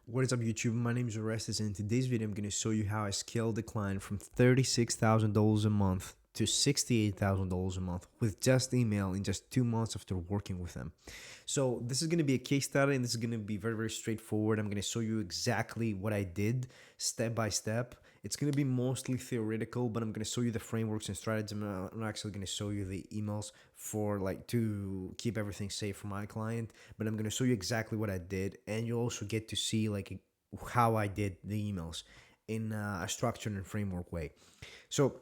What is up, YouTube? My name is Orestes, and in today's video, I'm going to show you how I scaled the client from $36,000 a month to $68,000 a month with just email in just 2 months after working with them. So this is going to be a case study, and this is going to be very, very straightforward. I'm going to show you exactly what I did step by step. It's going to be mostly theoretical, but I'm going to show you the frameworks and strategies. I'm actually going to show you the emails for like to keep everything safe for my client, but I'm going to show you exactly what I did, and you'll also get to see like how I did the emails in a structured and framework way. So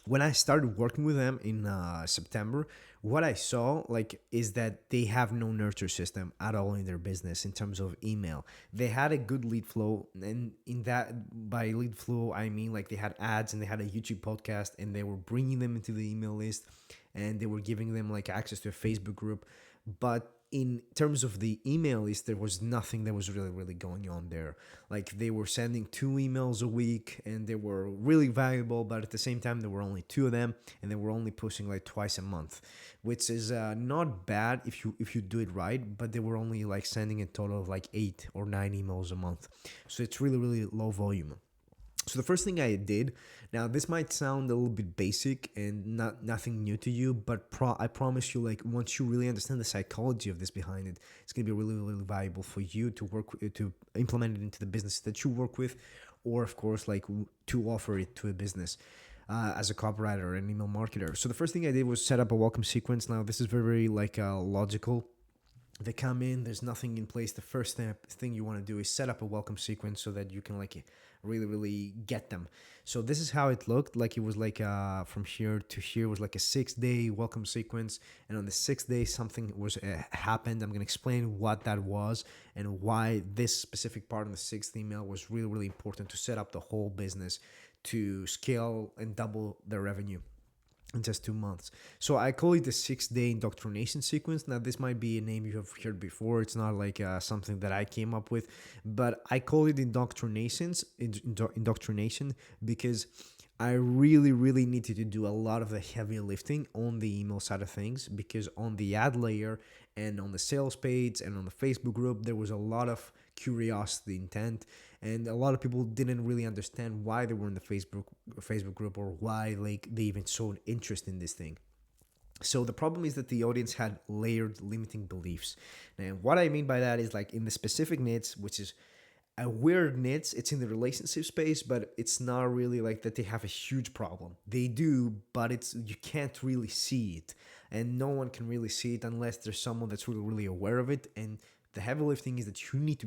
when I started working with them in September, what I saw like is that they have no nurture system at all in their business in terms of email. They had a good lead flow, and in that by lead flow I mean like they had ads and they had a YouTube podcast and they were bringing them into the email list and they were giving them like access to a Facebook group, but in terms of the email list, there was nothing that was really going on there. Like they were sending 2 emails a week and they were really valuable, but at the same time there were only 2 of them and they were only pushing like twice a month, which is not bad if you do it right, but they were only like sending a total of like 8 or 9 emails a month, so it's really low volume. So the first thing I did, now this might sound a little bit basic and nothing new to you, but I promise you, like once you really understand the psychology of this behind it, it's gonna be really valuable for you to to implement it into the business that you work with, or of course like to offer it to a business. As a copywriter or an email marketer. So the first thing I did was set up a welcome sequence. Now this is very like logical. They come in, there's nothing in place. The first thing you want to do is set up a welcome sequence so that you can like really get them. So this is how it looked like. It was like from here to here was like a 6-day welcome sequence, and on the 6th day something was happened. I'm going to explain what that was and why this specific part in the 6th email was really important to set up the whole business to scale and double their revenue in just 2 months. So I call it the 6-day indoctrination sequence. Now, this might be a name you have heard before. It's not like something that I came up with, but I call it indoctrination because I really needed to do a lot of the heavy lifting on the email side of things, because on the ad layer and on the sales page and on the Facebook group, there was a lot of curiosity intent, and a lot of people didn't really understand why they were in the Facebook group, or why like they even showed interest in this thing. So the problem is that the audience had layered limiting beliefs. And what I mean by that is like in the specific niche, which is a weird niche, it's in the relationship space, but it's not really like that they have a huge problem. They do, but it's you can't really see it. And no one can really see it unless there's someone that's really aware of it. And the heavy lifting is that you need to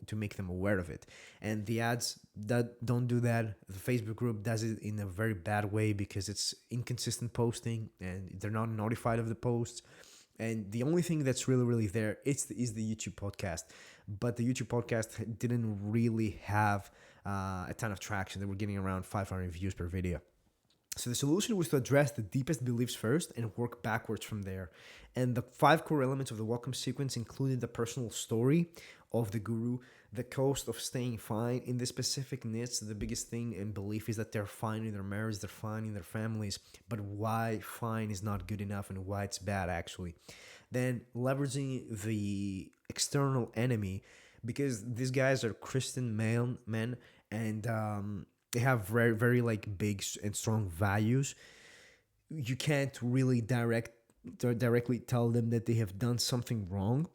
to make them aware of it. And the ads that don't do that, the Facebook group does it in a very bad way because it's inconsistent posting and they're not notified of the posts. And the only thing that's really there is the YouTube podcast, but the YouTube podcast didn't really have a ton of traction. They were getting around 500 views per video. So the solution was to address the deepest beliefs first and work backwards from there. And the 5 core elements of the welcome sequence included the personal story of the guru, the cost of staying fine in this specific niche. The biggest thing and belief is that they're fine in their marriage, they're fine in their families, but why fine is not good enough and why it's bad actually. Then leveraging the external enemy, because these guys are Christian men, and they have very like big and strong values. You can't really directly tell them that they have done something wrong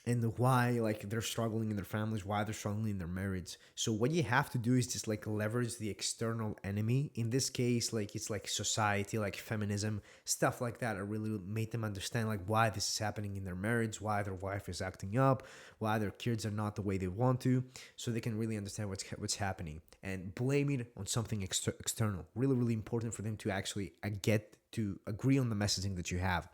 and why like they're struggling in their families, why they're struggling in their marriage. So what you have to do is just like leverage the external enemy. In this case, like it's like society, like feminism, stuff like that. I really made them understand like why this is happening in their marriage, why their wife is acting up, why their kids are not the way they want to, so they can really understand what's happening and blame it on something external. Really important for them to actually get to agree on the messaging that you have.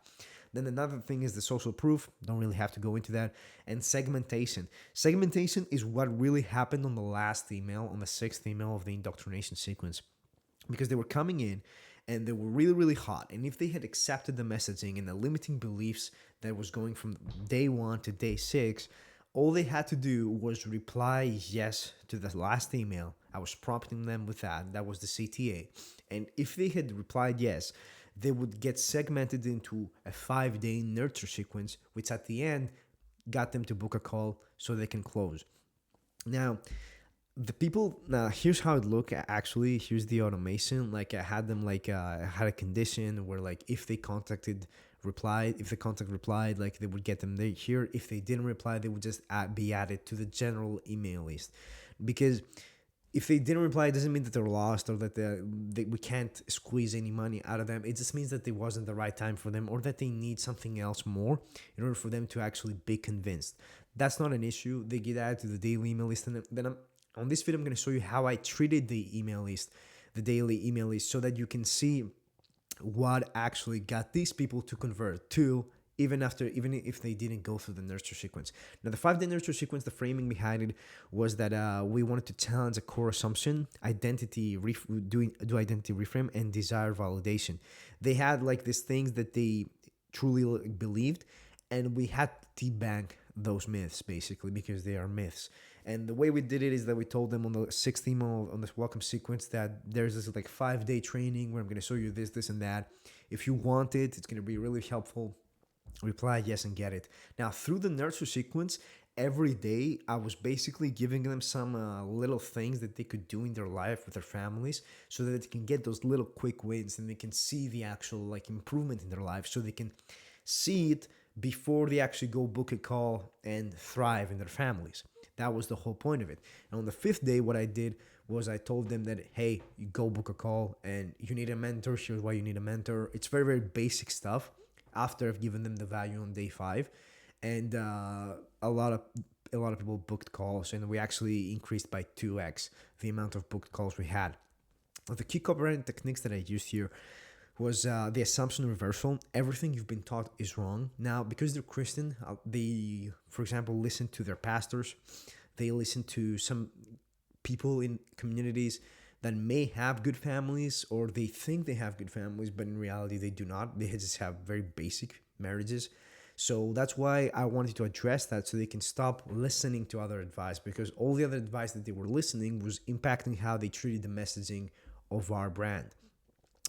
Then another thing is the social proof. Don't really have to go into that. And segmentation. Segmentation is what really happened on the last email, on the 6th email of the indoctrination sequence. Because they were coming in and they were really hot. And if they had accepted the messaging and the limiting beliefs that was going from day 1 to day 6, all they had to do was reply yes to the last email. I was prompting them with that. That was the CTA. And if they had replied yes, they would get segmented into a 5-day nurture sequence, which at the end got them to book a call so they can close. Now, the people, now here's how it look. Actually, here's the automation. Like I had them, like I had a condition where, like, if they contacted replied, if the contact replied, like they would get them there here. If they didn't reply, they would just be added to the general email list. Because if they didn't reply, it doesn't mean that they're lost or that we can't squeeze any money out of them. It just means that it wasn't the right time for them, or that they need something else more in order for them to actually be convinced. That's not an issue. They get added to the daily email list. And then on this video, I'm going to show you how I treated the email list, the daily email list, so that you can see what actually got these people to convert to, even if they didn't go through the nurture sequence. Now, the 5-day nurture sequence, the framing behind it was that we wanted to challenge a core assumption, do identity reframe, and desire validation. They had like these things that they truly believed, and we had to debunk those myths basically, because they are myths. And the way we did it is that we told them on the 6th email on this welcome sequence that there's this like 5-day training where I'm going to show you this, and that. If you want it, it's going to be really helpful. Reply yes and get it. Now, through the nurture sequence, every day I was basically giving them some little things that they could do in their life with their families, so that they can get those little quick wins and they can see the actual like improvement in their life, so they can see it before they actually go book a call and thrive in their families. That was the whole point of it. And on the 5th day, what I did was I told them that, hey, you go book a call and you need a mentor. Here's why you need a mentor. It's very, very basic stuff after I've given them the value on day 5. And a lot of people booked calls, and we actually increased by 2x the amount of booked calls we had. The key copywriting techniques that I used here was the assumption reversal. Everything you've been taught is wrong. Now, because they're Christian, they, for example, listen to their pastors. They listen to some people in communities that may have good families, or they think they have good families, but in reality they do not. They just have very basic marriages. So that's why I wanted to address that, so they can stop listening to other advice, because all the other advice that they were listening was impacting how they treated the messaging of our brand.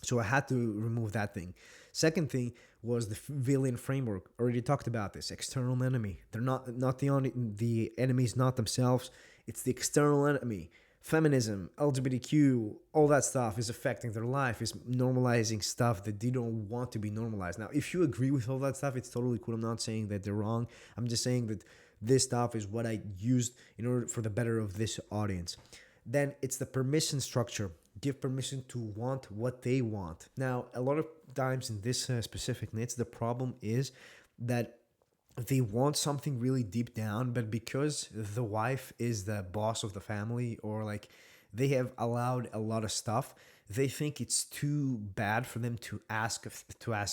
So I had to remove that thing. Second thing was the villain framework. Already talked about this. External enemy. They're not the enemy is not themselves. It's the external enemy. Feminism, LGBTQ, all that stuff is affecting their life, is normalizing stuff that they don't want to be normalized. Now, if you agree with all that stuff, it's totally cool. I'm not saying that they're wrong. I'm just saying that this stuff is what I used in order for the better of this audience. Then it's the permission structure. Give permission to want what they want. Now, a lot of times in this specific niche, the problem is that they want something really deep down, but because the wife is the boss of the family, or like they have allowed a lot of stuff, they think it's too bad for them to ask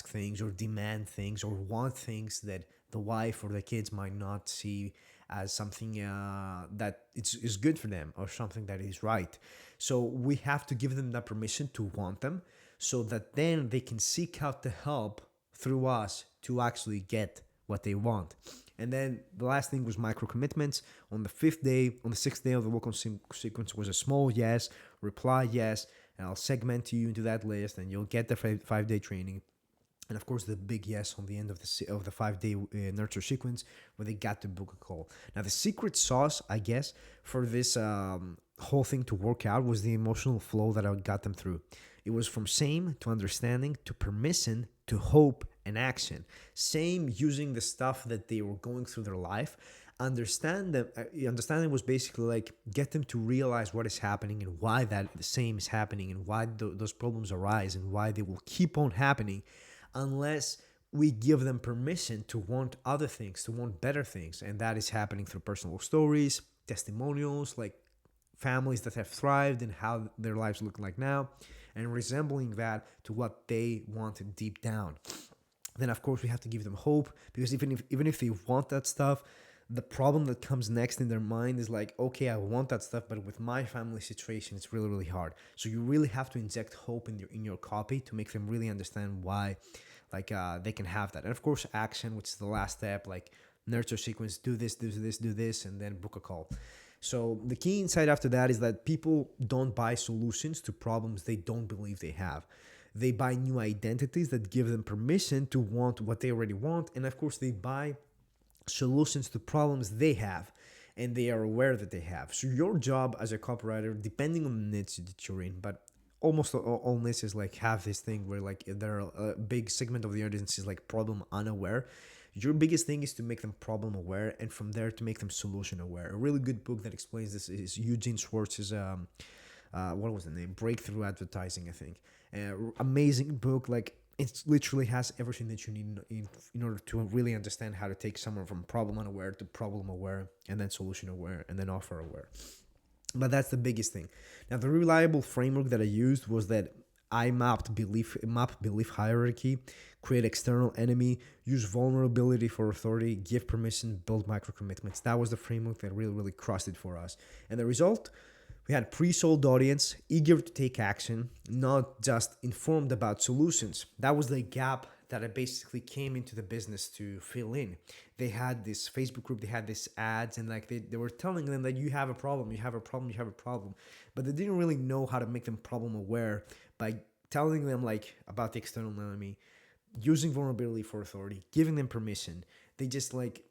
things, or demand things, or want things that the wife or the kids might not see as something that is good for them, or something that is right. So we have to give them that permission to want them, so that then they can seek out the help through us to actually get what they want. And then the last thing was micro commitments. On the 6th day of the welcome sequence was a small yes, reply yes, and I'll segment you into that list, and you'll get the 5-day training. And of course, the big yes on the end of the 5-day nurture sequence, where they got to book a call. Now, the secret sauce, I guess, for this whole thing to work out was the emotional flow that I got them through. It was from shame to understanding to permission to hope and action. Same, using the stuff that they were going through their life. Understanding was basically like get them to realize what is happening, and why that the same is happening, and why those problems arise, and why they will keep on happening unless we give them permission to want other things, to want better things. And that is happening through personal stories, testimonials, like families that have thrived and how their lives look like now, and resembling that to what they want deep down. Then, of course, we have to give them hope, because even if they want that stuff, the problem that comes next in their mind is like, okay, I want that stuff, but with my family situation, it's really, really hard. So you really have to inject hope in your copy to make them really understand why, like, they can have that. And of course, action, which is the last step, like nurture sequence, do this, and then book a call. So the key insight after that is that people don't buy solutions to problems they don't believe they have. They buy new identities that give them permission to want what they already want. And of course, they buy solutions to problems they have. and they are aware that they have. So your job as a copywriter, depending on the niche that you're in, but almost all niches like have this thing where like there are a big segment of the audience is like problem unaware. Your biggest thing is to make them problem aware, and from there to make them solution aware. A really good book that explains this is Eugene Schwartz's what was the name? Breakthrough Advertising, I think. Amazing book. Like it literally has everything that you need in order to really understand how to take someone from problem unaware to problem aware, and then solution aware, and then offer aware. But that's the biggest thing. Now, the reliable framework that I used was that I map belief hierarchy, create external enemy, use vulnerability for authority, give permission, build micro commitments. That was the framework that really crushed it for us. And the result, we had pre-sold audience, eager to take action, not just informed about solutions. That was the gap that I basically came into the business to fill in. They had this Facebook group, they had this ads, and like they were telling them that you have a problem, you have a problem, you have a problem. But they didn't really know how to make them problem aware by telling them like about the external enemy, using vulnerability for authority, giving them permission. They just like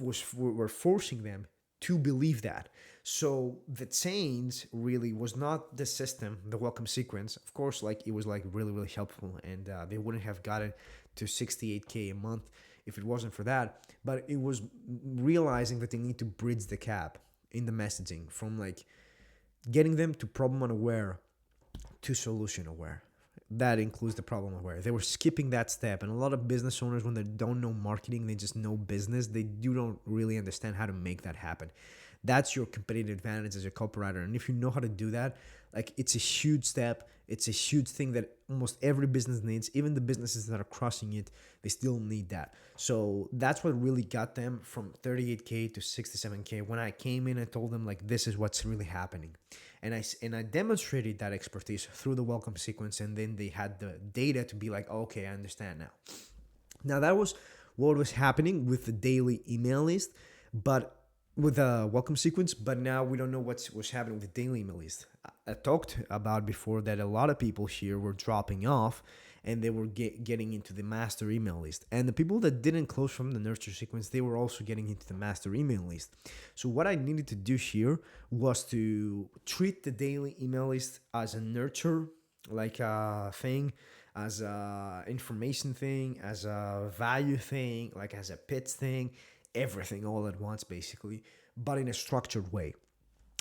were forcing them to believe that. So the change really was not the system, the welcome sequence. Of course, like it was like really helpful, and they wouldn't have gotten to 68K a month if it wasn't for that. But it was realizing that they need to bridge the gap in the messaging from like getting them to problem unaware to solution aware. That includes the problem aware. They were skipping that step, and a lot of business owners, when they don't know marketing, they just know business. They don't really understand how to make that happen. That's your competitive advantage as a copywriter, and if you know how to do that, like it's a huge step. It's a huge thing that almost every business needs. Even the businesses that are crushing it, they still need that. So that's what really got them from 38K to 67K. When I came in, I told them like this is what's really happening. And I demonstrated that expertise through the welcome sequence, and then they had the data to be like, oh, okay, I understand now. Now that was what was happening with the daily email list, but with the welcome sequence. But now we don't know what's happening with the daily email list. I talked about before that a lot of people here were dropping off, and they were getting into the master email list. And the people that didn't close from the nurture sequence, they were also getting into the master email list. So what I needed to do here was to treat the daily email list as a nurture, like a thing, as a information thing, as a value thing, like as a pitch thing, everything all at once basically, but in a structured way.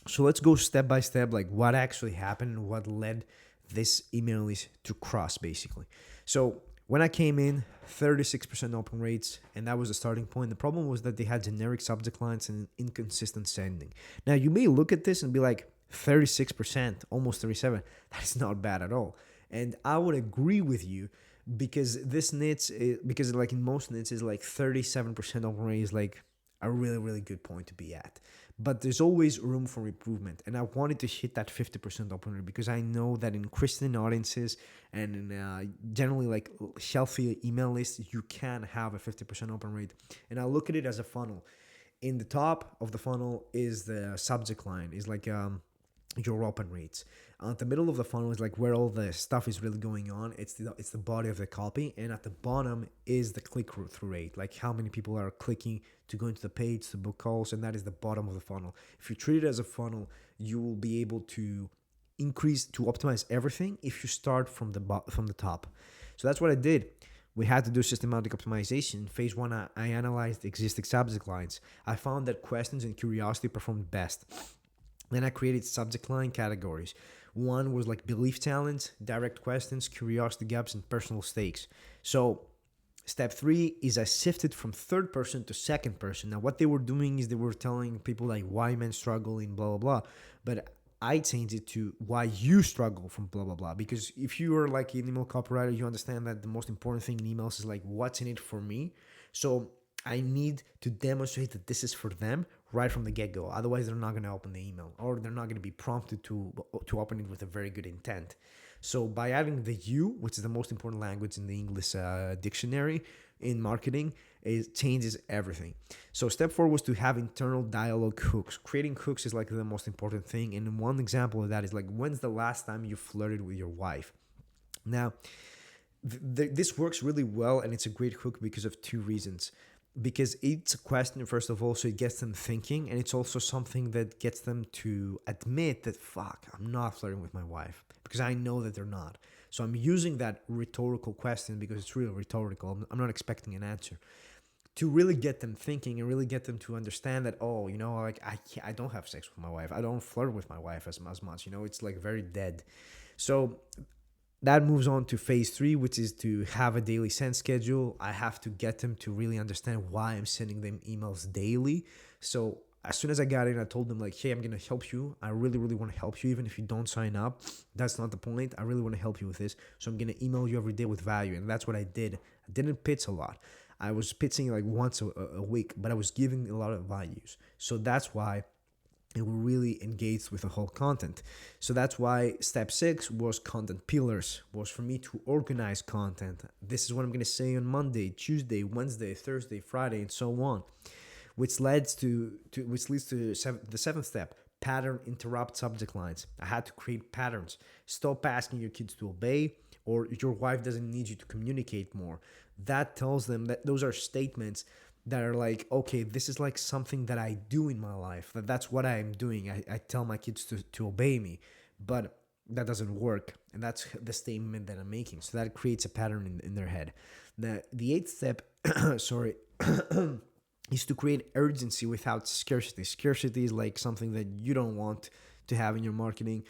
So let's go step by step, like what actually happened and what led this email list to cross basically. So when I came in, 36% open rates, and that was the starting point. The problem was that they had generic subject lines and inconsistent sending. Now you may look at this and be like, 36%, almost 37. That's not bad at all. And I would agree with you, because this niche, because like in most niches, like 37% open rate is like a really good point to be at. But there's always room for improvement, and I wanted to hit that 50% open rate because I know that in Christian audiences and in generally like healthy email lists, you can have a 50% open rate. And I look at it as a funnel. In the top of the funnel is the subject line, is like your open rates. At the middle of the funnel is like where all the stuff is really going on. It's the body of the copy, and at the bottom is the click-through rate, like how many people are clicking to go into the page to book calls, and that is the bottom of the funnel. If you treat it as a funnel, you will be able to optimize everything if you start from the top. So that's what I did. We had to do systematic optimization. Phase one, I analyzed existing subject lines. I found that questions and curiosity performed best. Then I created subject line categories. One was like belief challenge, direct questions, curiosity gaps, and personal stakes. So step 3 is I shifted from third person to second person. Now what they were doing is they were telling people like why men struggle in blah, blah, blah. But I changed it to why you struggle from blah, blah, blah. Because if you are like an email copywriter, you understand that the most important thing in emails is like what's in it for me. So I need to demonstrate that this is for them right from the get-go. Otherwise, they're not going to open the email, or they're not going to be prompted to open it with a very good intent. So by adding the you, which is the most important language in the English dictionary in marketing, it changes everything. So step 4 was to have internal dialogue hooks. Creating hooks is like the most important thing. And one example of that is like, when's the last time you flirted with your wife? Now, this works really well, and it's a great hook because of 2 reasons. because it's a question, first of all, so it gets them thinking, and it's also something that gets them to admit that, fuck, I'm not flirting with my wife, because I know that they're not. So I'm using that rhetorical question because it's really rhetorical. I'm not expecting an answer, to really get them thinking and really get them to understand that, oh, like I don't have sex with my wife, I don't flirt with my wife as much, it's like very dead. So that moves on to phase three, which is to have a daily send schedule. I have to get them to really understand why I'm sending them emails daily. So as soon as I got in, I told them like, hey, I'm gonna help you. I really, really want to help you, even if you don't sign up. That's not the point. I really want to help you with this. So I'm gonna email you every day with value, and that's what I did. I didn't pitch a lot. I was pitching like once a week, but I was giving a lot of values. So that's why and we're really engaged with the whole content. So that's why step 6 was content pillars, was for me to organize content. This is what I'm going to say on Monday, Tuesday, Wednesday, Thursday, Friday, and so on, which leads to the seventh step. Pattern interrupt subject lines. I had to create patterns. Stop asking your kids to obey, or your wife doesn't need you to communicate more. That tells them that those are statements that are like, okay, this is like something that I do in my life. That's what I'm doing. I tell my kids to obey me, but that doesn't work. And that's the statement that I'm making. So that creates a pattern in their head. The eighth step, sorry, is to create urgency without scarcity. Scarcity is like something that you don't want to have in your marketing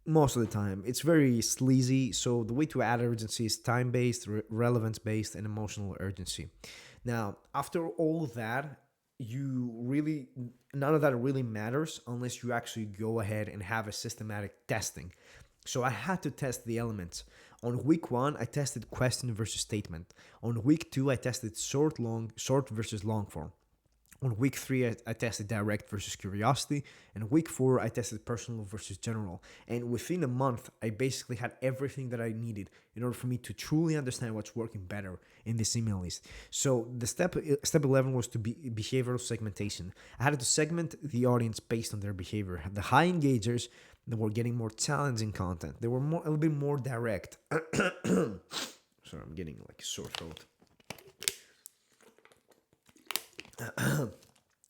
most of the time. It's very sleazy. So the way to add urgency is time-based, relevance-based, and emotional urgency. Now, after all that, none of that really matters unless you actually go ahead and have a systematic testing. So I had to test the elements. On week 1, I tested question versus statement. On week 2, I tested short versus long form. On week 3, I tested direct versus curiosity. And week 4, I tested personal versus general. And within a month, I basically had everything that I needed in order for me to truly understand what's working better in this email list. So the step 11 was to be behavioral segmentation. I had to segment the audience based on their behavior. The high engagers that were getting more challenging content. They were a little bit more direct. Sorry, I'm getting like a sore throat.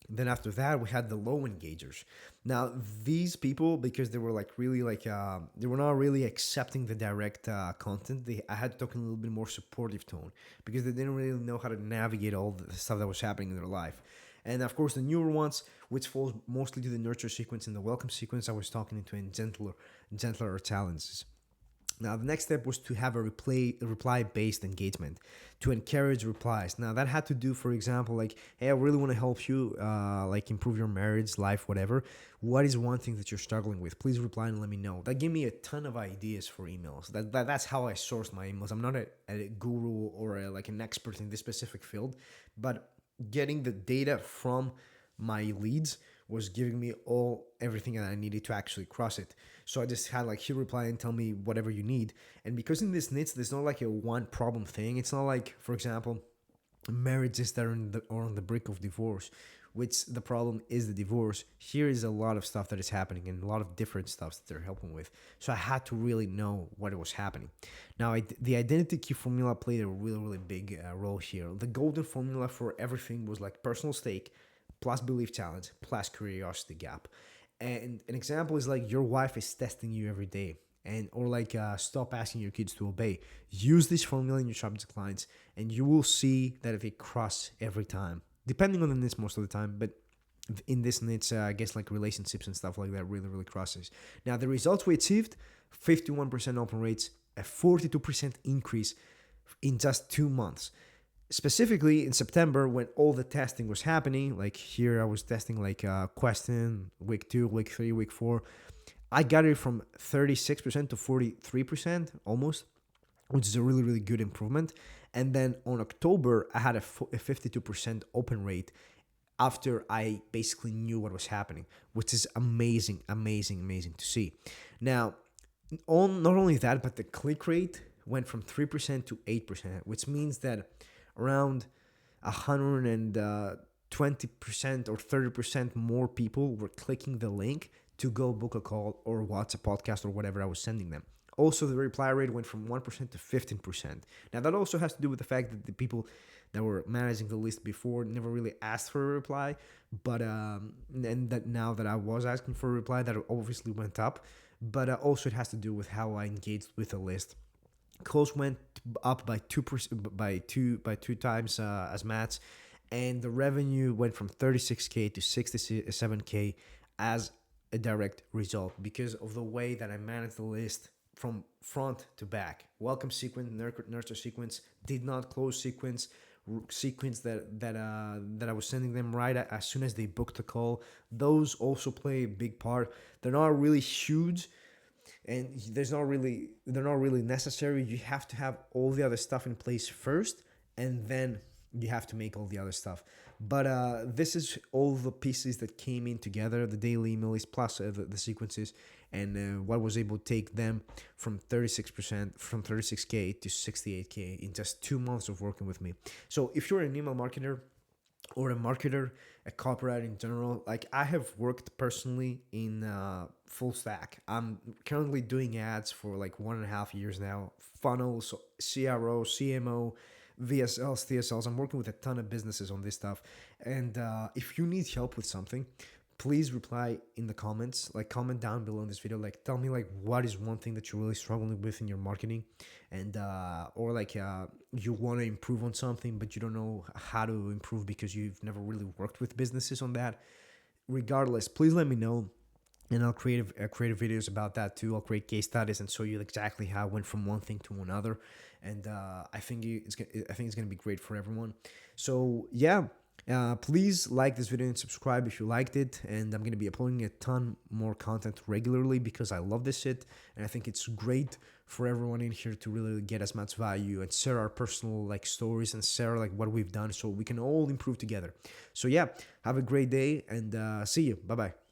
Then after that, we had the low engagers. Now these people, because they were like really like they were not really accepting the direct content. I had to talk in a little bit more supportive tone because they didn't really know how to navigate all the stuff that was happening in their life. And of course, the newer ones, which falls mostly to the nurture sequence and the welcome sequence, I was talking into in gentler challenges. Now, the next step was to have a reply-based engagement, to encourage replies. Now, that had to do, for example, like, hey, I really want to help you, like, improve your marriage, life, whatever. What is one thing that you're struggling with? Please reply and let me know. That gave me a ton of ideas for emails. That's how I source my emails. I'm not a guru or like an expert in this specific field, but getting the data from my leads was giving me everything that I needed to actually cross it. So I just had like, he reply and tell me whatever you need. And because in this niche, there's not like a one problem thing. It's not like, for example, marriages that are on the brink of divorce, which the problem is the divorce. Here is a lot of stuff that is happening and a lot of different stuff that they're helping with. So I had to really know what was happening. Now, the identity key formula played a really, really big role here. The golden formula for everything was like personal stake, plus belief challenge, plus curiosity gap. And an example is like your wife is testing you every day, or like stop asking your kids to obey. Use this formula in your subject lines, and you will see that if it cross every time, depending on the niche most of the time, but in this niche, I guess like relationships and stuff like that really, really crosses. Now, the results we achieved, 51% open rates, a 42% increase in just 2 months. Specifically in September, when all the testing was happening, like here I was testing like question week 2, week 3, week 4, I got it from 36% to 43% almost, which is a really, really good improvement. And then on October, I had a 52% open rate after I basically knew what was happening, which is amazing, amazing, amazing to see. Now, not only that, but the click rate went from 3% to 8%, which means that around 120% or 30% more people were clicking the link to go book a call or watch a podcast or whatever I was sending them. Also, the reply rate went from 1% to 15%. Now, that also has to do with the fact that the people that were managing the list before never really asked for a reply, but and that now that I was asking for a reply, that obviously went up. But also it has to do with how I engaged with the list. Close went up by 2%, by two times as Matt's, and the revenue went from 36K to 67K as a direct result because of the way that I managed the list from front to back. Welcome sequence, nurture sequence, did not close sequence, sequence that I was sending them right as soon as they booked the call. Those also play a big part. They're not really huge, and they're not really necessary. You have to have all the other stuff in place first, and then you have to make all the other stuff. But this is all the pieces that came in together: the daily email list plus the sequences, and what was able to take them from 36k to 68k in just 2 months of working with me. So if you're an email marketer or a marketer, a copywriter in general, like I have worked personally in full stack. I'm currently doing ads for like 1.5 years now, funnels, CRO, CMO, VSLs, TSLs. I'm working with a ton of businesses on this stuff. And if you need help with something, please reply in the comments, like comment down below in this video, like tell me like what is one thing that you're really struggling with in your marketing, and or like you want to improve on something but you don't know how to improve because you've never really worked with businesses on that. Regardless, please let me know, and I'll create videos about that too. I'll create case studies and show you exactly how I went from one thing to another, and I think it's gonna be great for everyone. So yeah, please like this video and subscribe if you liked it. And I'm gonna be uploading a ton more content regularly because I love this shit, and I think it's great for everyone in here to really get as much value and share our personal like stories and share like what we've done so we can all improve together. So yeah, have a great day and see you. Bye bye.